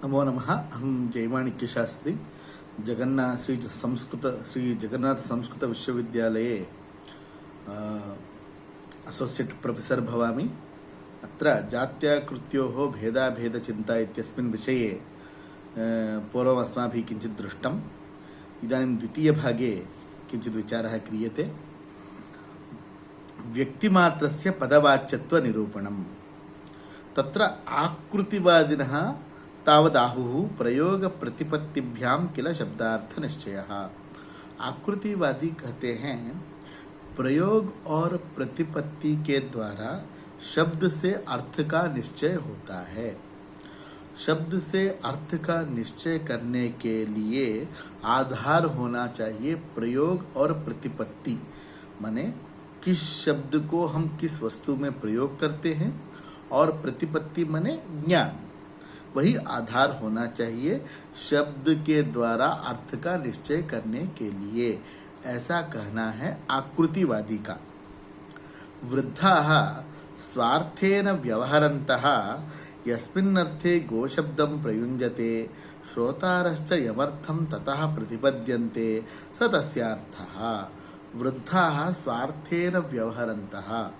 नमो नमः। अहं जयमाणिक्य शास्त्री श्री जगन्नाथ संस्कृत विश्वविद्यालये असोसिएट् प्रोफेसर् भवामि। अत्र जात्याकृत्योः भेदाभेदचिन्ता इत्यस्मिन् विषये पूर्वम् अस्माभिः किञ्चित् दृष्टम्। इदानीं द्वितीयभागे किञ्चित् विचारः क्रियते। व्यक्तिमात्रस्य पदवाच्यत्वनिरूपणम्। तत्र आकृतिवादिनः तावदाहुः प्रयोग-प्रतिपत्तिभ्यां किल शब्दार्थ निश्चयः। आकृतिवादी कहते हैं प्रयोग और प्रतिपत्ति के द्वारा शब्द से अर्थ का निश्चय होता है। शब्द से अर्थ का निश्चय करने के लिए आधार होना चाहिए प्रयोग और प्रतिपत्ति। माने किस शब्द को हम किस वस्तु में प्रयोग करते हैं, और प्रतिपत्ति माने ज्ञान, वही आधार होना चाहिए शब्द के द्वारा अर्थ का निश्चय करने के लिए। ऐसा कहना है आकृतिवादी का। वृद्धाः स्वार्थेन व्यवहरन्तः यस्मिन्नर्थे गोशब्दं प्रयुञ्जते श्रोतारश्च यमर्थं ततः प्रतिपद्यन्ते स तस्यार्थः। वृद्धाः स्वार्थेन व्यवहरन्तः,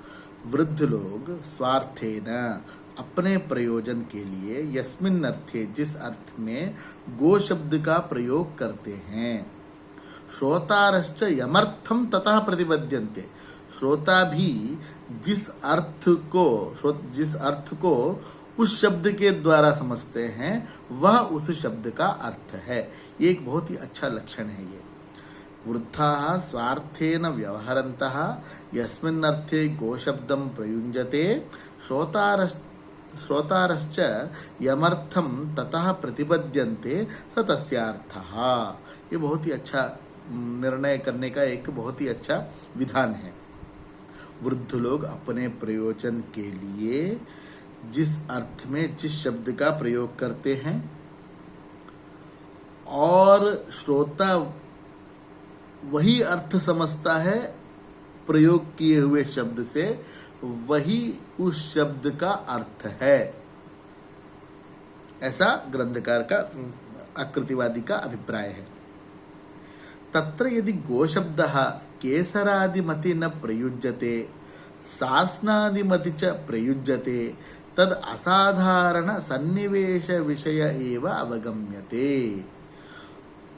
वृद्ध लोग स्वार्थेन अपने प्रयोजन के लिए यस्मिन् अर्थे जिस अर्थ में गो शब्द का प्रयोग करते हैं। श्रोतारश्च यमर्थम ततः प्रतिपद्यन्ते, श्रोता भी जिस अर्थ को उस शब्द के द्वारा समझते हैं वह उस शब्द का अर्थ है। ये एक बहुत ही अच्छा लक्षण है। ये वृद्धाः स्वार्थेन व्यवहरन्तः यस्मिन्नर्थे गोशब्दं प्रयुञ्जते श्रोतारश्च यमर्थं ततः प्रतिपद्यन्ते स तस्यार्थः। ये बहुत ही अच्छा निर्णय करने का एक बहुत ही अच्छा विधान है। वृद्ध लोग अपने प्रयोजन के लिए जिस अर्थ में जिस शब्द का प्रयोग करते हैं और श्रोता वही अर्थ समझता है प्रयोग किए हुए शब्द से, वही उस शब्द का अर्थ है। ऐसा ग्रंथकार का आकृतिवादी का अभिप्राय है। तत्र यदि गोशब्दः केसरादिमति न प्रयुज्यते सास्नादिमति च प्रयुज्यते तद असाधारण सन्निवेश विषय एव अवगम्यते।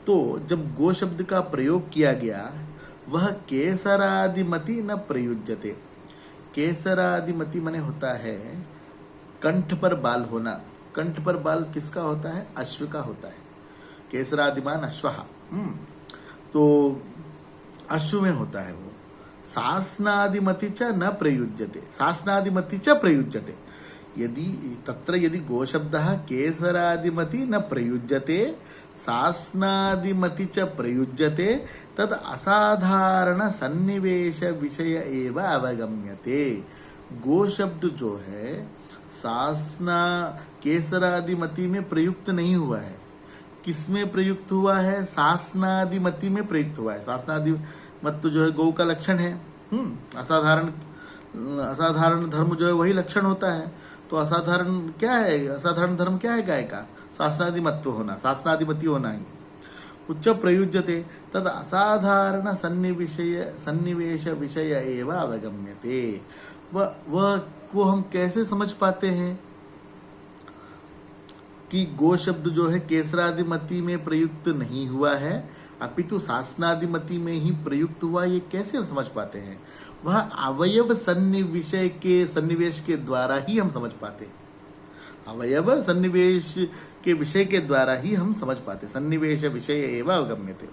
तो जब गो शब्द का प्रयोग किया गया वह केसरादिमति न प्रयुज्यते। केसरादिमति माने होता है कंठ पर बाल होना। कंठ पर बाल किसका होता है? अश्व का होता है। केसरादिमान अश्वः, तो अश्व में होता है वो। सास्नादिमति च न प्रयुज्यते, सास्नादिमति च प्रयुज्यते। यदि गोशब्दः केसरादिमति न प्रयुज्यते सास्नादिमति च प्रयुज्यते तद असाधारण सन्निवेश विषय एव अवगम्यते। गो शब्द जो है सास्ना केसरादिमति में प्रयुक्त नहीं हुआ है। किसमें प्रयुक्त हुआ है? सास्नादिमति में प्रयुक्त हुआ है। सास्नादिमत जो है गौ का लक्षण है। असाधारण धर्म जो है वही लक्षण होता है। तो असाधारण क्या है? असाधारण धर्म क्या है गाय का? शासनादिमत्व होना, शासनाधिपति होना ही। उच्च प्रयुज्यते तद असाधारण सन्निवेश विषय एव अवगम्यते। वह को हम कैसे समझ पाते हैं कि गो शब्द जो है केसरादिमति में प्रयुक्त नहीं हुआ है अपितु शासनादिमति में ही प्रयुक्त हुआ? ये कैसे हम समझ पाते हैं? वह अवयव सन्निवेश के द्वारा ही हम समझ पाते हैं। अवयव सन्निवेश के विषय के द्वारा ही हम समझ पाते। सन्निवेश विषय एवं अवगम्यते।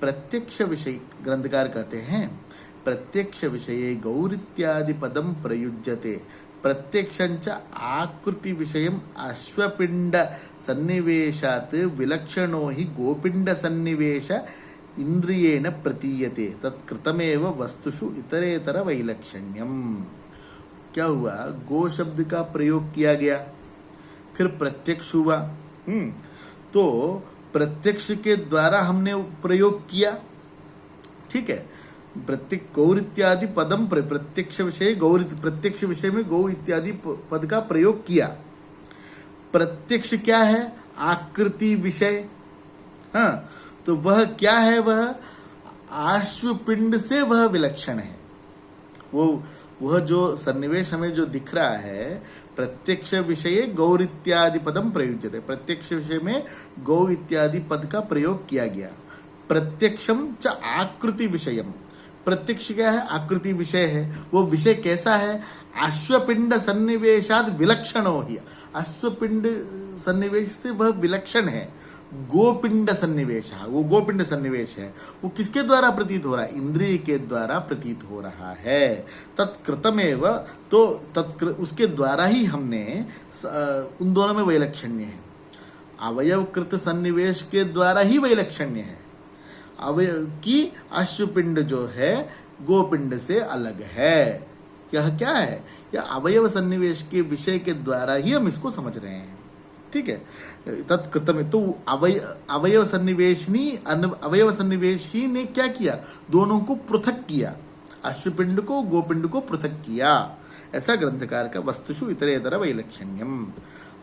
प्रत्यक्ष विषय ग्रंथकार कहते हैं प्रत्यक्ष विषये गौरित्यादि पदम प्रयुज्यते प्रत्यक्षंच आकृति विषयम अश्वपिंड सन्निवेशात् विलक्षणो हि गोपिंड सन्निवेश इंद्रियेण प्रतीयते तत्कृतमेव वस्तुषु इतरेतर वैलक्षण्यम। क्या हुआ? गो शब्द का प्रयोग किया गया, फिर प्रत्यक्ष हुआ। तो प्रत्यक्ष के द्वारा हमने प्रयोग किया, ठीक है। प्रत्यक्ष गौर इत्यादि पदम प्रत्यक्ष विषय गौर प्रत्यक्ष विषय में गौ इत्यादि पद का प्रयोग किया। प्रत्यक्ष क्या है? आकृति विषय। हाँ, तो वह क्या है? वह आश्वपिंड से वह विलक्षण है। वह जो सन्निवेश हमें जो दिख रहा है, प्रत्यक्ष विषय गौर इत्यादि पदम प्रयुज्यते। प्रत्यक्ष विषय में गौ इत्यादि पद का प्रयोग किया गया। प्रत्यक्षम च आकृति विषयम। प्रत्यक्ष क्या है? आकृति विषय है। वो विषय कैसा है? अश्वपिंड सन्निवेशाद विलक्षणो ही। अश्वपिंड सन्निवेश से वह विलक्षण है। गोपिंड सन्निवेश, वो गोपिंड सन्निवेश है। वो किसके द्वारा प्रतीत हो रहा है? इंद्रिय के द्वारा प्रतीत हो रहा है। तत्कृतमेव, तो उसके द्वारा ही हमने उन दोनों में वैलक्षण्य है। अवयवकृत सन्निवेश के द्वारा ही वैलक्षण्य है। कि अश्वपिंड जो है गोपिंड से अलग है। यह क्या है? यह अवयव सन्निवेश के विषय के द्वारा ही हम इसको समझ रहे हैं। ठीक है, तत्कृतम, तो अवयव सन्निवेश ही ने क्या किया? दोनों को पृथक किया। अश्वपिंड को गोपिंड को पृथक किया। ऐसा ग्रंथकार का वस्तुषु इतरेतर वैलक्षण्यम।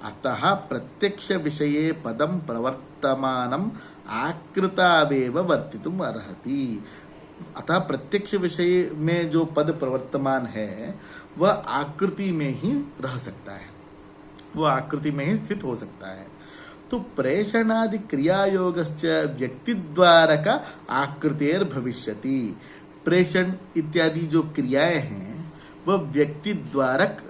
अतः प्रत्यक्ष विषये पदम प्रवर्तमानम आकृतावेव वर्तितुम अर्हति। अतः प्रत्यक्ष विषय में जो पद प्रवर्तमान है वह आकृति में ही रह सकता है, वह आकृति में ही स्थित हो सकता है। तो प्रेषणादि क्रियायोगश्च व्यक्तिद्वारक आकृतेर भविष्यति। प्रेषण इत्यादि जो क्रियाएं हैं वह व्यक्ति द्वारक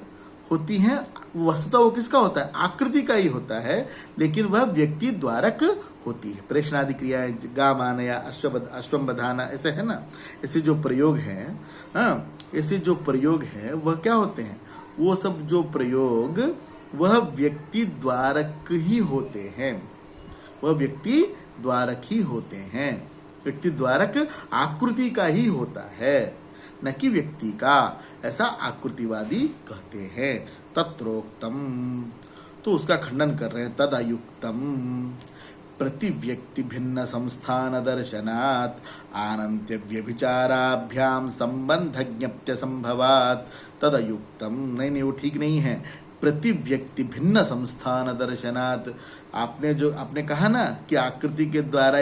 होती हैं। वस्तुतः वो किसका होता है? आकृति का ही होता है, लेकिन वह व्यक्ति द्वारक होती है। प्रेषणादि क्रियाएं गामानया अश्वंबधाना, ऐसे है ना, ऐसे जो प्रयोग है, ऐसे जो प्रयोग है वह क्या होते हैं? वो सब जो प्रयोग वह व्यक्ति द्वारक ही होते हैं। वह व्यक्ति द्वारक ही होते हैं। व्यक्ति द्वारक आकृति का ही होता है, न कि व्यक्ति का। ऐसा आकृतिवादी कहते हैं। तत्रोक्तम, तो उसका खंडन कर रहे हैं। तदयुक्तम प्रति व्यक्ति भिन्न संस्थान दर्शनात् आनंत्य व्यभिचाराभ्याम संबंध ज्ञप्त्य संभवात्। तदयुक्तम, नहीं वो ठीक नहीं है। प्रति व्यक्ति भिन्न संस्थान दर्शनात्, आपने कहा ना कि आकृति के द्वारा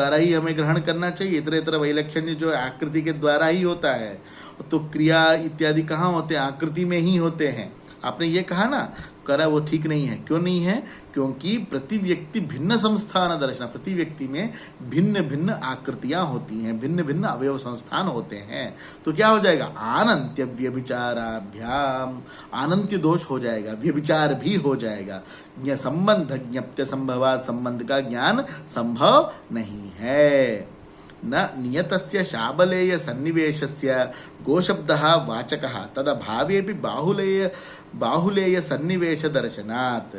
ही हमें ग्रहण करना चाहिए। इतरेतर वैलक्षण्य जो आकृति के द्वारा ही होता है। तो क्रिया इत्यादि कहाँ होते हैं? आकृति में ही होते हैं। आपने ये कहा ना, करा वो ठीक नहीं है। क्यों नहीं है? क्योंकि प्रति व्यक्ति भिन्न संस्थान दर्शन, प्रति व्यक्ति में भिन्न भिन्न आकृतियां होती हैं, भिन्न भिन्न अवयव संस्थान होते हैं। तो क्या हो जाएगा? अनंत्य व्यभिचाराभ्याम, अनंत्य दोष हो जाएगा, व्यभिचार भी हो जाएगा। संबंध ज्ञप्त्य संभवात्, संबंध का ज्ञान संभव नहीं है। न नियतस्य शाबलेय सन्निवेशस्य गोशब्दः वाचकः तदभावेपि बाहुलेय सन्निवेश दर्शनात्।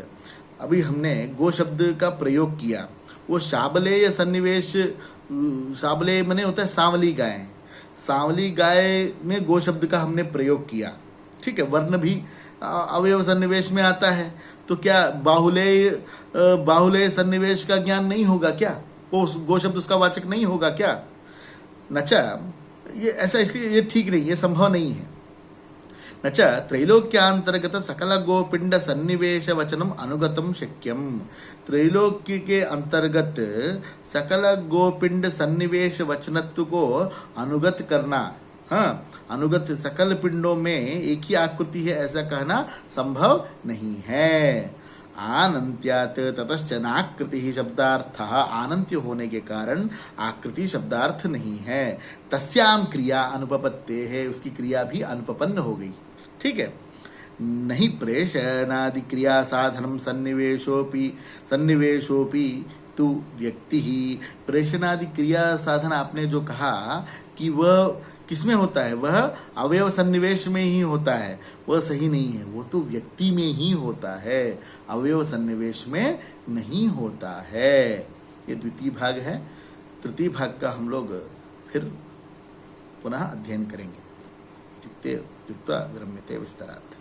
अभी हमने गो शब्द का प्रयोग किया। वो शाबलेय सन्निवेश, शाबलेय मने होता है सांवली गाय। सांवली गाय में गो शब्द का हमने प्रयोग किया। ठीक है, वर्ण भी अवयव सन्निवेश में आता है। तो क्या बाहुलेय सन्निवेश का ज्ञान नहीं होगा क्या? वो गो शब्द उसका वाचक नहीं होगा क्या? नचा, ये ऐसा इसलिए ये ठीक नहीं, ये संभव नहीं है। नच त्रैलोक्यांतर्गत सकल गोपिंड सन्निवेश वचनम अनुगतम शक्यम। त्रैलोक्य के अंतर्गत सकल गोपिंड सन्निवेश वचनत्व को अनुगत करना, हाँ, अनुगत सकल पिंडों में एक ही आकृति है ऐसा कहना संभव नहीं है। आनंत्यात ततश्च नाकृति ही शब्दार्थ, आनंत्य होने के कारण आकृति शब्दार्थ नहीं है। तस्याम क्रिया अनुपपत्ते है, उसकी क्रिया भी अनुपपन्न हो गई। ठीक है, नहीं प्रेषणादि क्रिया साधनम सन्निवेशोपि तु व्यक्ति ही। प्रेषणादि क्रिया साधन आपने जो कहा कि वह किसमें होता है? वह अवयव सन्निवेश में ही होता है। वह सही नहीं है, वो तो व्यक्ति में ही होता है, अवयव सन्निवेश में नहीं होता है। ये द्वितीय भाग है। तृतीय भाग का हम लोग फिर पुनः अध्ययन करेंगे। चित्ते चित्वा विरम्यते विस्तरात्।